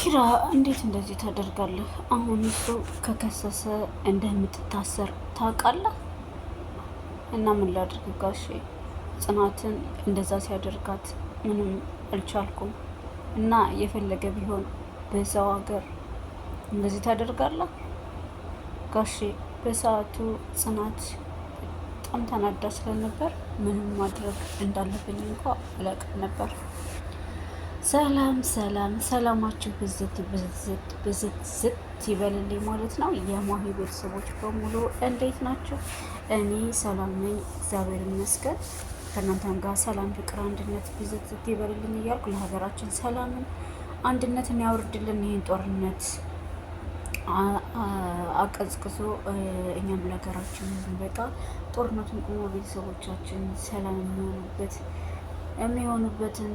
ኪራ እንዴት እንደዚህ ታደርጋለህ? አሁን እሱ ከከሰሰ እንደምትታሰር ታውቃለህ። እና ምን ላድርግ ጋሼ፣ ጽናትን እንደዛ ሲያደርጋት ምንም አልቻልኩም። እና የፈለገ ቢሆን በዛው ሀገር እንደዚህ ታደርጋለህ ጋሼ። በሰዓቱ ጽናት በጣም ተናዳ ስለነበር ምንም ማድረግ እንዳለብኝ እንኳ አላውቅም ነበር። ሰላም ሰላም፣ ሰላማችሁ ብዝት ብዝት ብዝት ዝት ይበልልኝ ማለት ነው። የማሂ ቤተሰቦች በሙሉ እንዴት ናቸው? እኔ ሰላም ነኝ፣ እግዚአብሔር ይመስገን። ከእናንተም ጋር ሰላም፣ ፍቅር፣ አንድነት ብዝት ዝት ይበልልኝ እያልኩ ለሀገራችን ሰላምን አንድነትን ያውርድልን። ይህን ጦርነት አቀዝቅዞ እኛም ለሀገራችን በቃ ጦርነቱን ቁሞ ቤተሰቦቻችን ሰላም የሚሆኑበትን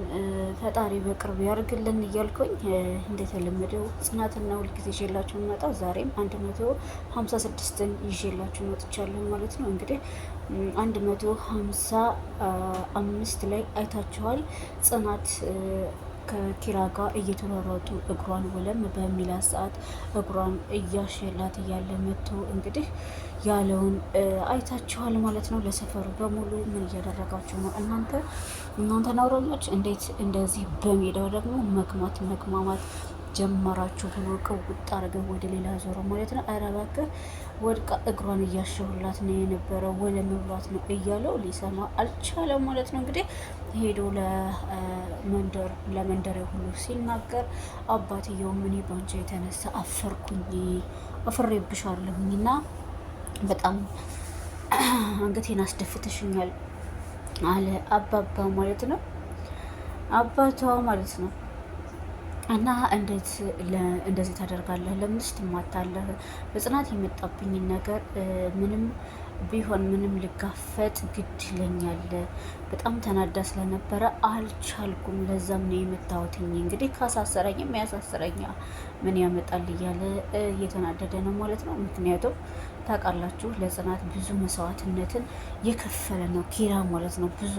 ፈጣሪ በቅርብ ያርግልን እያልኩኝ እንደተለመደው ጽናትና ሁልጊዜ ይዤላችሁ መጣው። ዛሬም 156ን ይዤላችሁ መጥቻለሁ ማለት ነው። እንግዲህ 155 ላይ አይታችኋል። ጽናት ከኪራ ጋር እየተሯሯጡ እግሯን ወለም በሚላት ሰዓት እግሯን እያሸላት እያለ መጥቶ እንግዲህ ያለውን አይታችኋል ማለት ነው። ለሰፈሩ በሙሉ ምን እያደረጋችሁ ነው እናንተ ነውረኞች? እንዴት እንደዚህ በሜዳው ደግሞ መግማማት ጀመራችሁ ብሎ ቅውጥ አድርገው ወደ ሌላ ዞሮ ማለት ነው። ኧረ እባክህ ወድቃ እግሯን እያሸሁላት ነው የነበረው ወለም ብሏት ነው እያለው ሊሰማ አልቻለም ማለት ነው። እንግዲህ ሄዶ ለመንደር ሁሉ ሲናገር አባትየው ምን ባንቺ የተነሳ አፍሬብሻለሁኝ እና በጣም አንገቴን አስደፍተሽኛል አለ አባባ ማለት ነው። አባቷ ማለት ነው። እና እንደዚህ ታደርጋለህ? ለምንስ ትማታለህ? በጽናት የመጣብኝን ነገር ምንም ቢሆን ምንም ልጋፈጥ ግድ ይለኛል። በጣም ተናዳ ስለነበረ አልቻልኩም። ለዛም ነው የመታወትኝ። እንግዲህ ካሳሰረኝም ያሳስረኛ ምን ያመጣል እያለ እየተናደደ ነው ማለት ነው። ምክንያቱም ታውቃላችሁ ለጽናት ብዙ መስዋዕትነትን የከፈለ ነው ኪራ ማለት ነው። ብዙ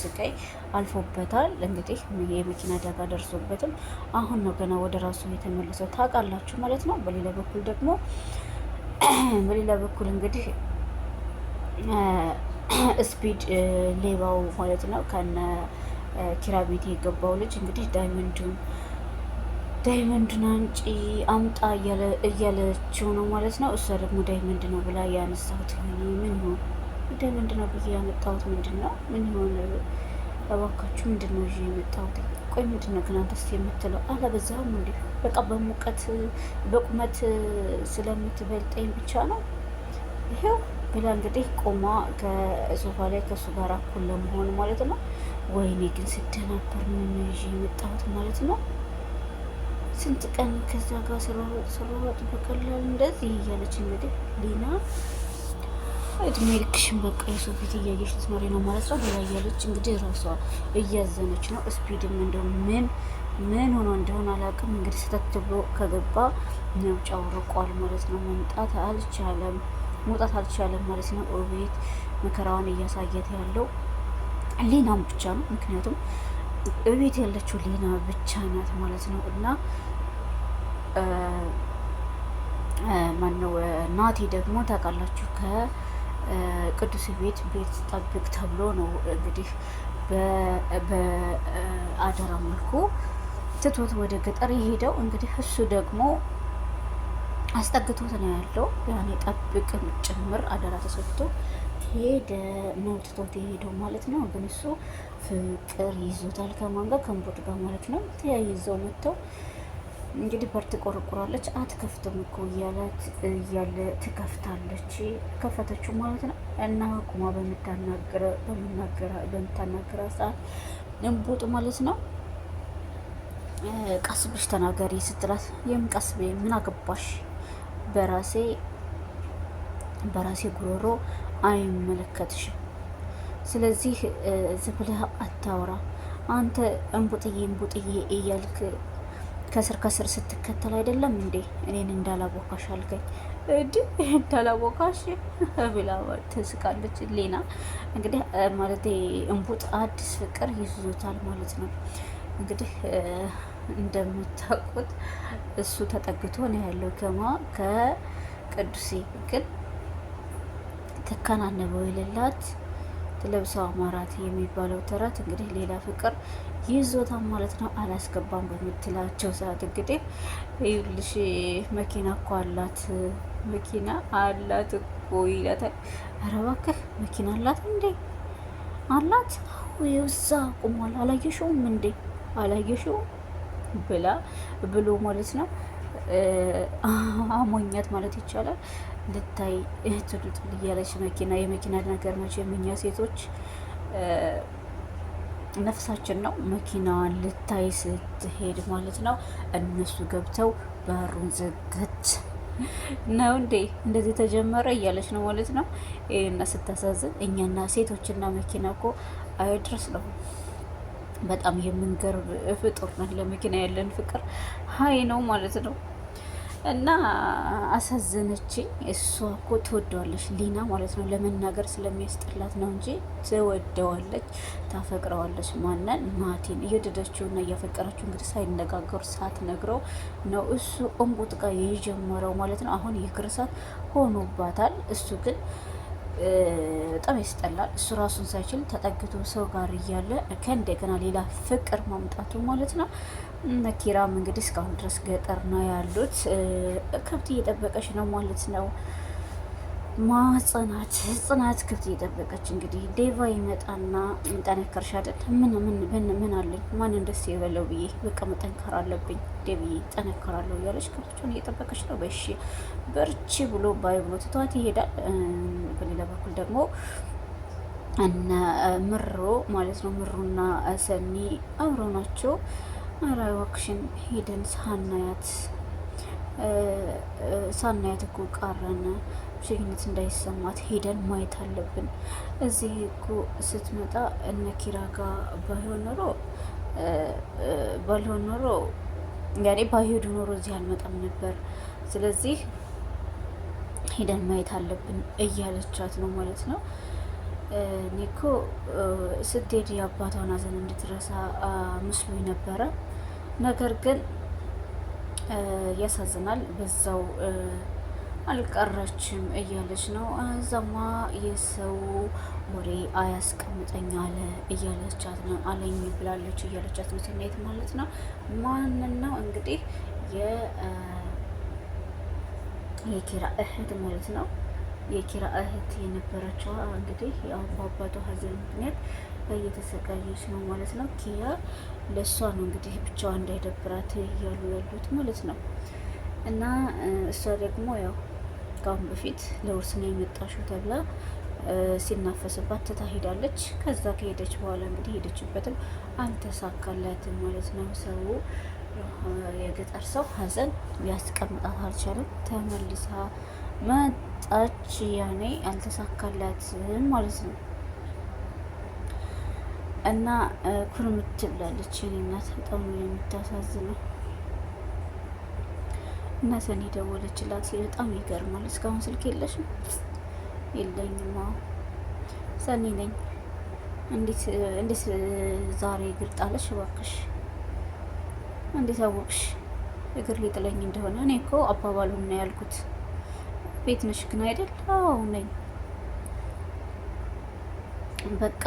ስቃይ አልፎበታል። እንግዲህ የመኪና አደጋ ደርሶበትም አሁን ነው ገና ወደ ራሱ የተመለሰው ታውቃላችሁ ማለት ነው። በሌላ በኩል እንግዲህ ስፒድ ሌባው ማለት ነው ከነ ኪራ ቤት የገባው ልጅ እንግዲህ ዳይመንዱን አንጪ አምጣ እያለችው ነው ማለት ነው። እሷ ደግሞ ዳይመንድ ነው ብላ ያነሳሁት ምን ሆን ዳይመንድ ነው ብዬ ያመጣሁት ምንድን ነው? ምን ሆን እባካችሁ ምንድን ነው ይዤ የመጣሁት? ቆይ ምንድን ነው ግን አንተስ የምትለው? አለበዛም እንዲ በቃ በቁመት ስለምትበልጠኝ ብቻ ነው ይሄው ብላ እንግዲህ ቆማ ከሶፋ ላይ ከእሱ ጋር እኩል ለመሆን ማለት ነው። ወይኔ ግን ስደናበር ምን ይዤ የመጣሁት ማለት ነው። ስንት ቀን ከዛ ጋር ስሯሯጥ በቀላል እንደዚህ እያለች እንግዲህ ሊና እድሜ ልክሽን በቃ የሰው ፊት እያየሽ ልትኖሪ ነው ማለት ነው ብላ እያለች እንግዲህ ራሷ እያዘነች ነው። ስፒድም እንደው ምን ሆኖ እንደሆነ አላውቅም። እንግዲህ ስተት ብሎ ከገባ መውጫው ርቋል ማለት ነው። መውጣት አልቻለም ማለት ነው። ቤት መከራዋን እያሳየት ያለው ሊናም ብቻ ነው። ምክንያቱም እቤት ያለችው ሊና ብቻ ናት ማለት ነው። እና ማነው ናቲ ደግሞ ታውቃላችሁ ከቅዱስ ቤት ጠብቅ ተብሎ ነው እንግዲህ በአደራ መልኩ ትቶት ወደ ገጠር የሄደው። እንግዲህ እሱ ደግሞ አስጠግቶት ነው ያለው። ያኔ ጠብቅም ጭምር አደራ ተሰጥቶ ሄደ ነው ትቶት የሄደው ማለት ነው። ግን እሱ ፍቅር ይዞታል ከማን ጋር? ከእንቦጥ ጋር ማለት ነው። ተያይዘው መጥተው እንግዲህ በር ትቆረቁራለች። አትከፍትም እኮ እያለ ትከፍታለች። ከፈተችው ማለት ነው። እና ቁማ በምታናገራ ሰዓት እንቦጥ ማለት ነው ቀስ ብለሽ ተናገሪ ስትላት የምን ቀስ በይ ምን አገባሽ? በራሴ ጉሮሮ አይመለከትሽም። ስለዚህ ዝም ብለህ አታውራ። አንተ እንቡጥዬ እያልክ ከስር ስትከተል አይደለም እንዴ እኔን እንዳላቦካሽ አልከኝ? እንዳላቦካሽ ብላ ትስቃለች ሌና። እንግዲህ ማለት እንቡጥ አዲስ ፍቅር ይዞታል ማለት ነው። እንግዲህ እንደምታውቁት እሱ ተጠግቶ ነው ያለው ከቅዱሴ ግን ተከናነበው የሌላት ትለብሰው አማራት የሚባለው ተረት እንግዲህ ሌላ ፍቅር ይዞታል ማለት ነው። አላስገባም በምትላቸው ሰዓት እንግዲህ ይኸውልሽ መኪና እኮ አላት፣ መኪና አላት እኮ ይላታል። ኧረ እባክህ መኪና አላት እንዴ? አላት እዛ ቁሟል፣ አላየሽውም እንዴ? አላየሽውም ብሎ ማለት ነው አሞኛት ማለት ይቻላል። ልታይ ትሉጥል እያለች መኪና የመኪና ነገር መቼም እኛ ሴቶች ነፍሳችን ነው። መኪናዋን ልታይ ስትሄድ ማለት ነው እነሱ ገብተው በሩን ዘገት ነው እንዴ እንደዚህ ተጀመረ እያለች ነው ማለት ነው። ይህና ስታሳዝን እኛና ሴቶችና መኪና እኮ አይድረስ ነው። በጣም የምንገርብ ፍጡር ነን። ለመኪና ያለን ፍቅር ሀይ ነው ማለት ነው። እና አሳዘነችኝ። እሷ እኮ ትወደዋለች ሊና ማለት ነው። ለመናገር ስለሚያስጠላት ነው እንጂ ትወደዋለች፣ ታፈቅረዋለች። ማንን? ናቲን እየወደደችውና እያፈቀረችው እንግዲህ ሳይነጋገሩ ሳትነግረው ነው እሱ እንቡጥ ጋር የጀመረው ማለት ነው። አሁን የግርሳት ሆኖባታል። እሱ ግን በጣም ያስጠላል። እሱ ራሱን ሳይችል ተጠግቶ ሰው ጋር እያለ ከእንደገና ሌላ ፍቅር ማምጣቱ ማለት ነው። ኪራም እንግዲህ እስካሁን ድረስ ገጠር ነው ያሉት። ከብት እየጠበቀች ነው ማለት ነው። ጽናት ከብት እየጠበቀች እንግዲህ ዴቫ ይመጣና ጠነከርሽ አይደል? ምን አለኝ ማንን ደስ የበለው ብዬ በቃ መጠንከር አለብኝ ዴብዬ ጠነከራለሁ እያለች ከብቶቿን እየጠበቀች ነው። በሺ በርቺ ብሎ ባይ ብሎ ትቷት ይሄዳል። በሌላ በኩል ደግሞ እነ ምሮ ማለት ነው ምሩና ሰኒ አብረው ናቸው። ኧረ እባክሽን ሄደን ሳናያት እኮ ቃረን ብቸኝነት እንዳይሰማት ሄደን ማየት አለብን። እዚህ እኮ ስትመጣ እነ ኪራ ጋር ባልሆን ኖሮ ያኔ ባይሄዱ ኖሮ እዚህ አልመጣም ነበር። ስለዚህ ሄደን ማየት አለብን እያለቻት ነው ማለት ነው። እኔ እኮ ስትሄድ የአባቷን ሐዘን እንድትረሳ መስሎኝ ነበረ። ነገር ግን ያሳዝናል። በዛው አልቀረችም እያለች ነው። እዛማ የሰው ወሬ አያስቀምጠኝ አለ እያለቻት ነው አለኝ ብላለች እያለቻት ነው ስናየት ማለት ነው። ማንን ነው እንግዲህ የኪራ እህት ማለት ነው። የኪራ እህት የነበረችው እንግዲህ ያው በአባቷ ሐዘን ምክንያት እየተሰቃየች ነው ማለት ነው። ኪያ ለእሷ ነው እንግዲህ ብቻዋ እንዳይደብራት እያሉ ያሉት ማለት ነው። እና እሷ ደግሞ ያው ከአሁን በፊት ለውርስ ነው የመጣሽው ተብላ ሲናፈስባት ትታ ሄዳለች። ከዛ ከሄደች በኋላ እንግዲህ ሄደችበትም አልተሳካላትም ማለት ነው። ሰው የገጠር ሰው ሐዘን ሊያስቀምጣት አልቻለም። ተመልሳ መጣች። ያኔ አልተሳካላትም ማለት ነው። እና ኩርምት ብላለች። የኔ እናት በጣም ነው የምታሳዝነው። እና ሰኒ ደወለችላት። በጣም ይገርማል። እስካሁን ስልክ የለሽም? የለኝም። ሰኒ ነኝ። እንዴት ዛሬ እግር ጣለሽ? እባክሽ እንዴት አወቅሽ እግር ሊጥለኝ እንደሆነ? እኔ እኮ አባባሉን ነው ያልኩት። ቤት ነሽ ግን አይደል? አዎ ነኝ። በቃ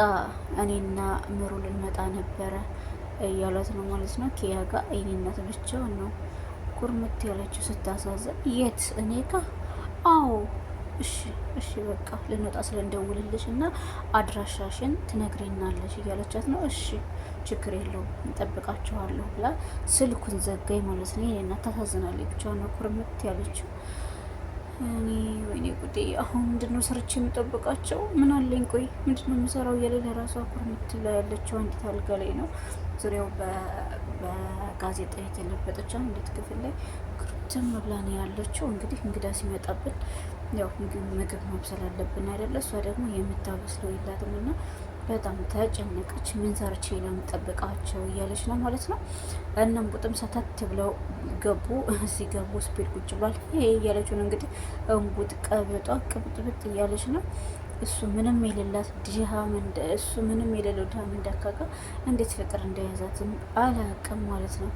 እኔና ምሩ ልንመጣ ነበረ እያሏት ነው ማለት ነው። ኪያ ጋር እኔነት ብቻውን ነው ኩርምት ያለችው ስታሳዝን። የት? እኔ ጋ? አዎ እሺ በቃ ልንወጣ ስለንደውልልሽ እና አድራሻሽን ትነግሪናለሽ እያለቻት ነው። እሺ ችግር የለውም እንጠብቃችኋለሁ ብላ ስልኩን ዘጋኝ ማለት ነው። የእናት ታሳዝናለች። ብቻዋን ነው ኩርምት ያለችው። ወይኔ ጉዴ! አሁን ምንድነው ሰርቼ የምጠብቃቸው? ምን አለኝ? ቆይ ምንድነው የምሰራው? እያለ ለራሷ ኩርምት ላይ ያለችው አንዲት አልጋ ላይ ነው። ዙሪያው በጋዜጣ የተለበጠች አንዲት ክፍል ላይ ክርትም ብላ ነው ያለችው። እንግዲህ እንግዳ ሲመጣብን ያው ምግብ ማብሰል አለብን አይደለ? እሷ ደግሞ የምታበስለው የላትም እና በጣም ተጨነቀች። ምን ሰርቼ ነው የምጠብቃቸው እያለች ነው ማለት ነው። እነም ቡጥም ሰተት ብለው ገቡ። ሲገቡ ስፒድ ቁጭ ብሏል። ይሄ እያለች ነው እንግዲህ እንቡጥ ቀብጧ ቅብጥብጥ እያለች ነው። እሱ ምንም የሌላት ድሃ እሱ ምንም የሌለው ድሃ ምንዳካጋ እንዴት ፍቅር እንደያዛትም አላቅም ማለት ነው።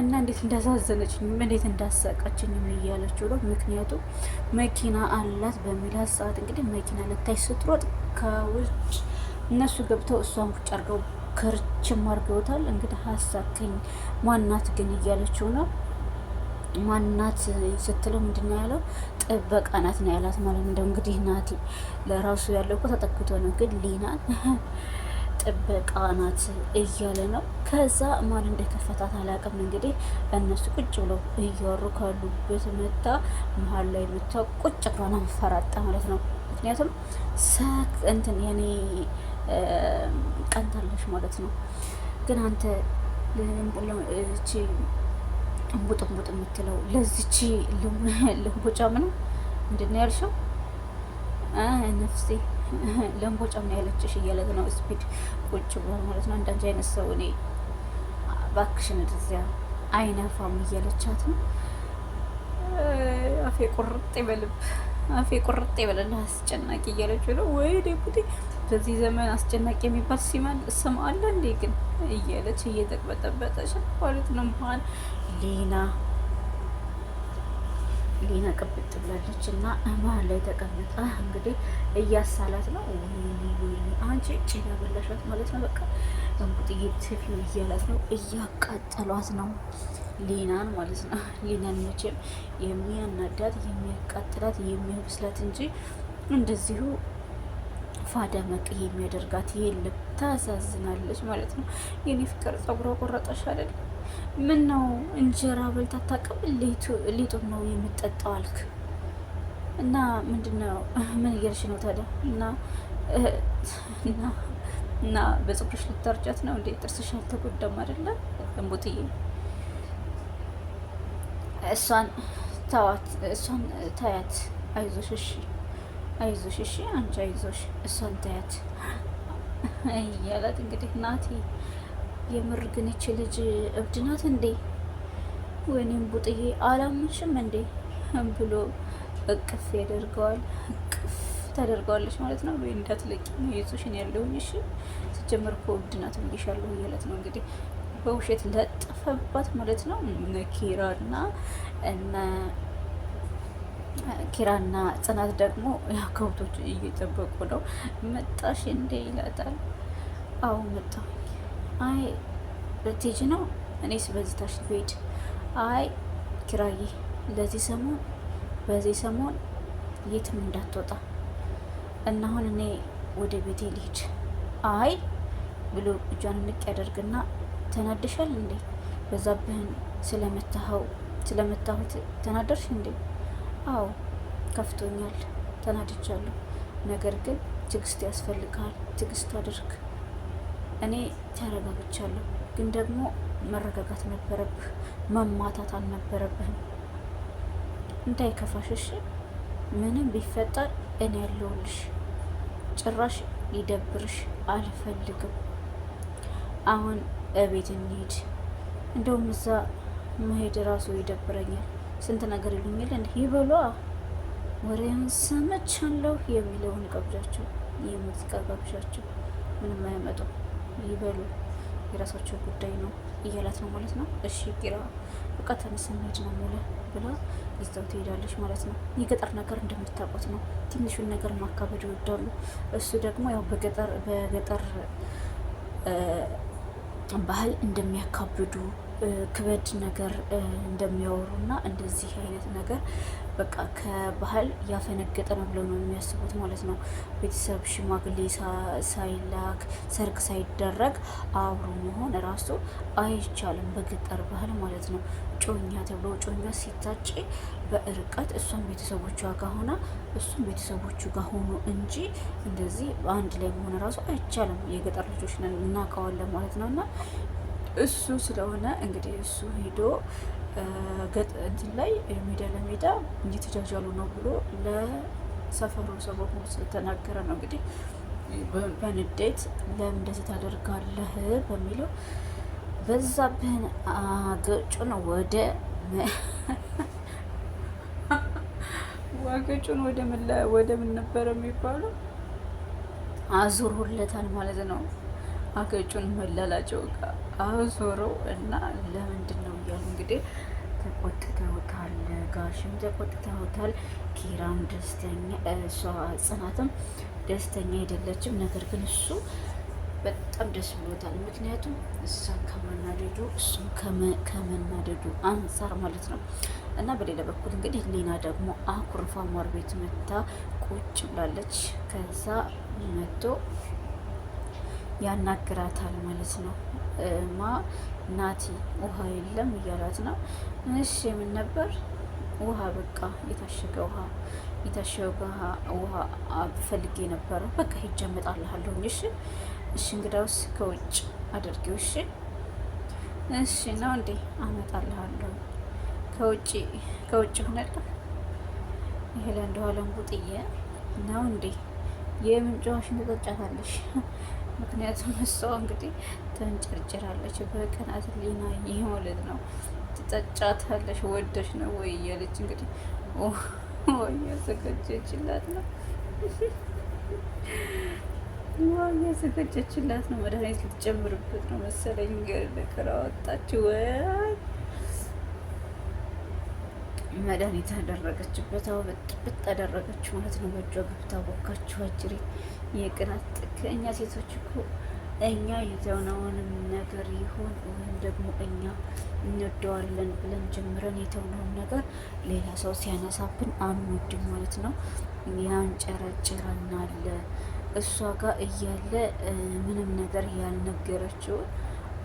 እና እንዴት እንዳሳዘነችኝም እንዴት እንዳሳቃችኝም እያለችው ነው። ምክንያቱም መኪና አላት በሚላት ሰዓት እንግዲህ መኪና ልታይ ስትሮጥ ከውጭ እነሱ ገብተው እሷን ቁጭ አድርገው ክርችም አድርገውታል። እንግዲህ ሀሳከኝ ማናት ግን እያለችው ነው። ማናት ስትለው ምንድን ነው ያለው? ጥበቃ ናት ነው ያላት ማለት ነው። እንግዲህ ናቲ ለራሱ ያለው እኮ ተጠክቶ ነው፣ ግን ሊናን ጥበቃ ናት እያለ ነው። ከዛ ማን እንደከፈታት አላውቅም። እንግዲህ እነሱ ቁጭ ብለው እያወሩ ካሉበት መጣ መሀል ላይ መታ ቁጭ ብላ ነው ፈራጣ ማለት ነው። ምክንያቱም እንትን የኔ ቀንታለሽ ማለት ነው። ግን አንተ እቺ እንቡጥ እንቡጥ የምትለው ለዚቺ ልንቦጫም ነው ምንድን ነው ያልሽው? ነፍሴ ለንቦጫም ነው ያለችሽ እያለት ነው። ስፒድ ቁጭ ብሏል ማለት ነው። እንዳንቺ አይነት ሰው እኔ እባክሽን እዚያ አይነፋም እያለቻት ነው። አፌ ቁርጥ ይበልብ አፌ ቁርጥ ይበልልህ አስጨናቂ እያለችው ነው። ወይ ዴቡቴ በዚህ ዘመን አስጨናቂ የሚባል ስም አለ እንዴ ግን እያለች እየተቅበጠበጠች ማለት ነው። መሀል ሊና ቅብጥ ብላለች እና መሀል ላይ ተቀምጣ እንግዲህ እያሳላት ነው። ወይኔ አንቺ ጭና በላሻት ማለት ነው። በቃ እንቡጥዬ ትፊው እያላት ነው። እያቃጠሏት ነው ሊናን ማለት ነው። ሊናን መቼም የሚያናዳት የሚያቃጥላት የሚያብስላት እንጂ እንደዚሁ ፋዳ መቅ የሚያደርጋት የለም። ታሳዝናለች ማለት ነው። የኔ ፍቅር ጸጉሯ ቆረጠሽ አይደል? ምን ነው እንጀራ በልታ አታውቅም? ሊጡን ነው የምጠጣው አልክ እና ምንድን ነው ምን እያልሽ ነው ታዲያ? እና በጸጉርሽ ልታርጫት ነው እንዴ? ጥርስሽ አልተጎዳም አይደለ? እንቡጥዬ እሷን ታያት። አይዞሽ እሺ አንቺ አይዞሽ፣ እሷን ታያት እያላት እንግዲህ ናቲ የምር ግን ይች ልጅ እብድ ናት እንዴ? ወይኔም ቡጥዬ አላመንሽም እንዴ ብሎ እቅፍ ያደርገዋል። እቅፍ ታደርገዋለች ማለት ነው። ወይ እንዳትለቂ ነው ይዞሽን ያለውኝ። እሺ ሲጀመር እኮ እብድ ናት ብዬሻለሁ እያለት ነው እንግዲህ በውሸት ለጠፈባት ማለት ነው። ኪራና ጽናት ደግሞ ከብቶች እየጠበቁ ነው። መጣሽ እንዴ ይላታል። አዎ መጣሁ። አይ ልትሄጂ ነው? እኔስ በዚህ ታሽ ልሄድ። አይ ኪራዬ በዚህ ሰሞን የትም እንዳትወጣ እና አሁን እኔ ወደ ቤቴ ልሂድ። አይ ብሎ እጇን ንቅ ያደርግና ተናደሻል እንዴ? በዛብህን ስለመታሁት ተናደርሽ እንዴ? አዎ ከፍቶኛል፣ ተናድቻለሁ። ነገር ግን ትዕግስት ያስፈልግሃል። ትዕግስት አድርግ። እኔ ተረጋግቻለሁ፣ ግን ደግሞ መረጋጋት ነበረብህ። መማታት አልነበረብህም። እንዳይከፋሽሽ፣ ምንም ቢፈጠር እኔ ያለሁልሽ። ጭራሽ ሊደብርሽ አልፈልግም። አሁን እቤት እንሂድ። እንደውም እዛ መሄድ ራሱ ይደብረኛል። ስንት ነገር ይሉኛል። እንዲህ ይበሏ፣ ወሬውን ሰምቻለሁ የሚለውን ቀብዣቸው፣ የሙዚቃ ጋብዣቸው፣ ምንም አያመጡም። ይበሉ፣ የራሳቸው ጉዳይ ነው እያላት ነው ማለት ነው። እሺ ኪራ በቃ ተነስ እንሂድ ነው ሙለ ብላ ይዛው ትሄዳለች ማለት ነው። የገጠር ነገር እንደምታውቁት ነው። ትንሹን ነገር ማካበድ ይወዳሉ። እሱ ደግሞ ያው በገጠር ባህል እንደሚያካብዱ ክበድ ነገር እንደሚያወሩ እና እንደዚህ አይነት ነገር በቃ ከባህል ያፈነገጠ ነው ብለው ነው የሚያስቡት ማለት ነው። ቤተሰብ ሽማግሌ ሳይላክ ሰርግ ሳይደረግ አብሮ መሆን ራሱ አይቻልም በገጠር ባህል ማለት ነው። ጮኛ ተብሎ ጮኛ ሲታጭ በርቀት እሷን ቤተሰቦቿ ጋር ሆና እሱም ቤተሰቦቹ ጋር ሆኖ እንጂ እንደዚህ በአንድ ላይ መሆን ራሱ አይቻልም። የገጠር ልጆች ነን እናውቀዋለን ማለት ነው። እና እሱ ስለሆነ እንግዲህ እሱ ሄዶ እንትን ላይ ሜዳ ለሜዳ እየተጃጃሉ ነው ብሎ ለሰፈሩ ሰው በሙሉ ስለተናገረ ነው እንግዲህ በንዴት ለምን እንደዚህ ታደርጋለህ በሚለው በዛብህን አገጩን ወደ ምን ነበረ የሚባለው አዙሮለታል ማለት ነው። አገጩን መላላጨው ጋር አዞረው እና ለምንድን ነው እያሉ እንግዲህ ተቆጥተውታል። ጋሽም ተቆጥተውታል። ኪራም ደስተኛ እሷ ጽናትም ደስተኛ አይደለችም። ነገር ግን እሱ በጣም ደስ ብሎታል። ምክንያቱም እሷን ከመናደዱ እሱም ከመናደዱ አንጻር ማለት ነው። እና በሌላ በኩል እንግዲህ ሌና ደግሞ አኩርፋ ማር ቤት መታ ቁጭ ብላለች። ከዛ መቶ ያናግራታል ማለት ነው። ናቲ ውሃ የለም እያላት ነው። እሺ የምን ነበር? ውሃ በቃ የታሸገ ውሃ ፈልጌ ነበረ። በቃ ሂጅ አመጣልሃለሁ። እሺ እንግዳውስ ከውጭ አድርጌው። እሺ ነው እንዴ? አመጣልሃለሁ። ከውጭ ሆነልህ። ይሄ ለእንደኋ ለንቡጥዬ ነው እንዴ? የምንጭ ውሃሽን ትጠጫታለሽ። ምክንያቱም እሷ እንግዲህ ተንጨርጭራለች በቅናት ሊና ይህ ማለት ነው። ትጠጫታለሽ ወደሽ ነው ወይ እያለች እንግዲህ ወይ ያዘጋጀችላት ነው ያዘጋጀችላት ነው። መድኃኒት ልትጨምርበት ነው መሰለኝ። ገር አወጣችው ወይ መድኃኒት አደረገችበት። አዎ ብጥብጥ አደረገችው ማለት ነው። በእጇ ገብታ ቦካችው። አጅሬ የቅናት ጥግ። እኛ ሴቶች እኮ እኛ የተውነውንም ነገር ይሁን ወይም ደግሞ እኛ እንወደዋለን ብለን ጀምረን የተውነውን ነገር ሌላ ሰው ሲያነሳብን አንወድም ማለት ነው። ያንጨረጭረናል። እሷ ጋር እያለ ምንም ነገር ያልነገረችውን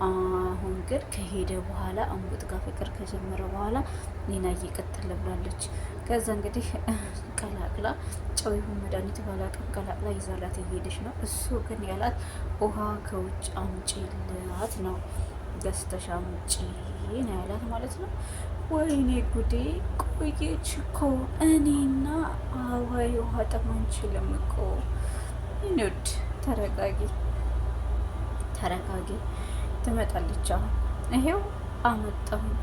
አሁን ግን ከሄደ በኋላ አንቡጥ ጋር ፍቅር ከጀመረ በኋላ ሌና እየቀጠለ ብላለች። ከዛ እንግዲህ ቀላቅላ ጨው ይሁን መድኃኒት ባላቅም ቀላቅላ ይዛላት እየሄደች ነው። እሱ ግን ያላት ውሃ ከውጭ አምጪላት ነው። ገዝተሽ አምጪ ነው ያላት ማለት ነው። ወይኔ ጉዴ! ቆየች እኮ እኔና አዋይ ውሃ ጠማ አንችልም እኮ። ይኑድ ተረጋጊ ትመጣለች። አሁን ይሄው አመጣሁኝ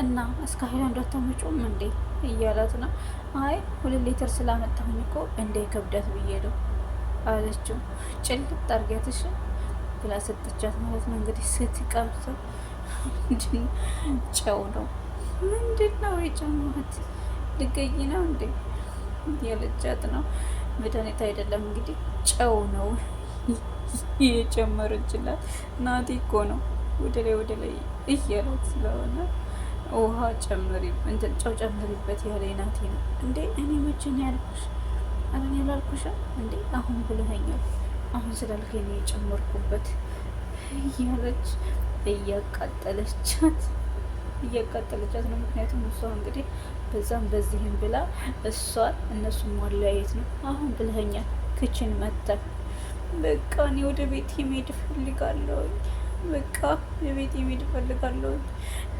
እና እስከ ሀይላንዱ አታመጪውም እንዴ እያላት ነው። አይ 2 ሊትር ስላመጣሁኝ እኮ እንደ ከብዳት ብዬ ነው አለችው። ጭልጥ አርጊያትሽ ብላ ሰጠቻት ማለት ነው። እንግዲህ ስትቀምሰው ጨው ነው። ምንድን ነው የጨመት? ልገኝ ነው እንዴ ያለቻት ነው። መድኃኒት አይደለም እንግዲህ ጨው ነው የጨመረችላት። ናቲ እኮ ነው ወደ ላይ እያላት ስለሆነ ውሃ ጨምሪ ጨው ጨምሪበት ያለ ናቲ ነው እንዴ። እኔ መቼ ነው ያልኩሽ? አረን ያላልኩሽም እንዴ? አሁን ብለኸኛል። አሁን ስላልከኝ ነው የጨመርኩበት እያለች እያቃጠለቻት ነው። ምክንያቱም እሷ እንግዲህ በዛም በዚህም ብላ እሷን እነሱን ማለያየት ነው። አሁን ብለኸኛል ክችን መተን በቃ እኔ ወደ ቤት መሄድ እፈልጋለሁ። በቃ የቤት መሄድ እፈልጋለሁ።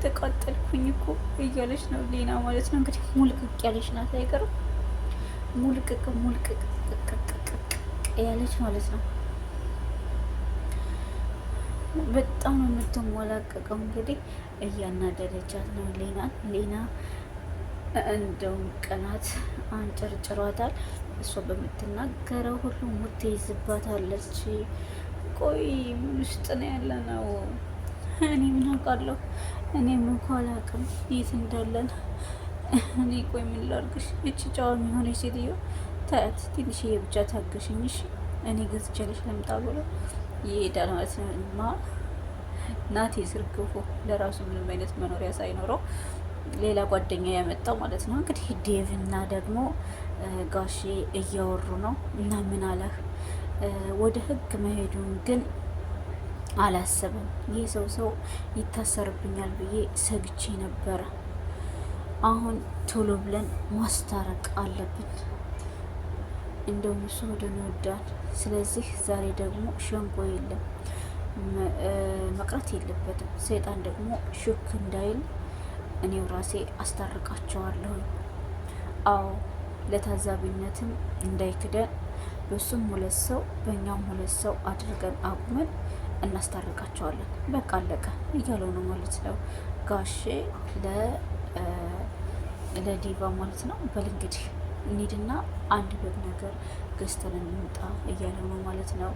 ተቃጠልኩኝ እኮ እያለች ነው ሌና ማለት ነው። እንግዲህ ሙልቅቅ ያለች ናት። አይቀርም ሙልቅቅ ያለች ማለት ነው። በጣም ነው የምትሞላቀቀው። እንግዲህ እያናደደቻት ነው ሌና እንደውም ቀናት አንጨርጭሯታል። እሷ በምትናገረው ሁሉ ሙት ይዝባታለች። ቆይ ምን ውስጥ ነው ያለ ነው? እኔ ምን አውቃለሁ? እኔም እንኳ አላውቅም የት እንዳለን። እኔ ቆይ ምን ላድርግሽ? እቺ ጨዋ የሆነች ሴትዮ ታያት፣ ትንሽዬ ብቻ ታገሽኝ እሺ፣ እኔ ገዝቼልሽ ልምጣ ብሎ ይሄዳል ማለት ነው። ናቲ ዝርግፉ ለራሱ ምንም አይነት መኖሪያ ሳይኖረው ሌላ ጓደኛ ያመጣው ማለት ነው። እንግዲህ ዴቭ እና ደግሞ ጋሼ እያወሩ ነው። እና ምን አለህ? ወደ ህግ መሄዱን ግን አላሰብም። ይህ ሰው ይታሰርብኛል ብዬ ሰግቼ ነበረ። አሁን ቶሎ ብለን ማስታረቅ አለብን። እንደውም እሱ ወደ ይወዳል። ስለዚህ ዛሬ ደግሞ ሸንቆ የለም መቅረት የለበትም። ሰይጣን ደግሞ ሹክ እንዳይል እኔው ራሴ አስታርቃቸዋለሁ። አዎ ለታዛቢነትም እንዳይክደን በሱም 2 ሰው በእኛም 2 ሰው አድርገን አቁመን እናስታርቃቸዋለን። በቃ አለቀ እያለው ነው ማለት ነው ጋሼ ለዲቫ ማለት ነው። በል እንግዲህ እንሂድና አንድ በግ ነገር ገዝተን እንምጣ እያለው ነው ማለት ነው።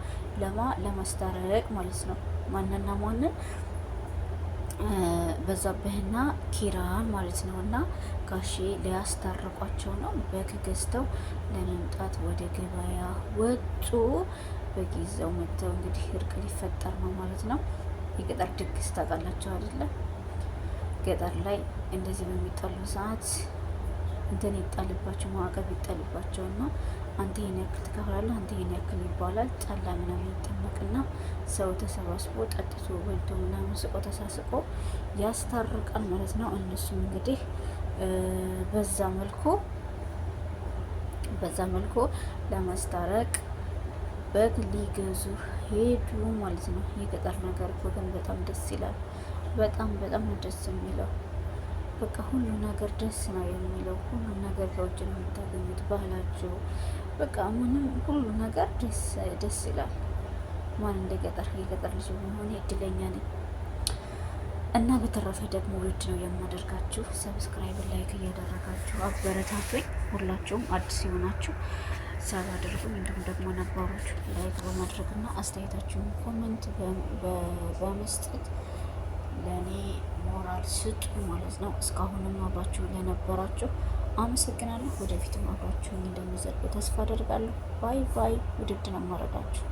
ለማስታረቅ ማለት ነው። ማንና ማንን? በዛብህና ኪራን ማለት ነው። እና ጋሼ ሊያስታርቋቸው ነው። በግ ገዝተው ለመምጣት ወደ ገበያ ወጡ። በጊዜው መጥተው እንግዲህ እርቅ ሊፈጠር ነው ማለት ነው። የገጠር ድግስ ታውቃላችሁ አይደለ? ገጠር ላይ እንደዚህ በሚጣሉ ሰዓት እንትን ይጣልባቸው፣ ማዕቀብ ይጣልባቸው እና አንተ ይሄን ያክል ትከፍላለህ፣ አንተ ይሄን ያክል ይባላል። ጠላ ምናምን ይጠመቅና ሰው ተሰባስቦ ጠጥቶ በልቶ ምናምን ስቆ ተሳስቆ ያስታርቃል ማለት ነው። እነሱም እንግዲህ በዛ መልኩ ለማስታረቅ በግ ሊገዙ ሄዱ ማለት ነው። የገጠር ነገር እኮ ግን በጣም ደስ ይላል። በጣም በጣም ደስ የሚለው በቃ ሁሉ ነገር ደስ ነው የሚለው። ሁሉ ነገር ከውጭ ነው የምታገኙት። ባህላችሁ በቃ ምንም ሁሉ ነገር ደስ ይላል። ማን እንደ የገጠር ልጅ በመሆኔ እድለኛ ነኝ። እና በተረፈ ደግሞ ውድ ነው የማደርጋችሁ። ሰብስክራይብ፣ ላይክ እያደረጋችሁ አበረታቱኝ። ሁላችሁም አዲስ የሆናችሁ ሰብ አድርጉኝ። እንዲሁም ደግሞ ነባሮች ላይክ በማድረግና አስተያየታችሁን ኮመንት በመስጠት ለእኔ ሞራል ስጡ ማለት ነው። እስካሁንም አብራችሁ ለነበራችሁ አመሰግናለሁ። ወደፊትም አብራችሁኝ እንደሚዘልቁ ተስፋ አደርጋለሁ። ባይ ባይ። ውድድ ነው የማረጋችሁ።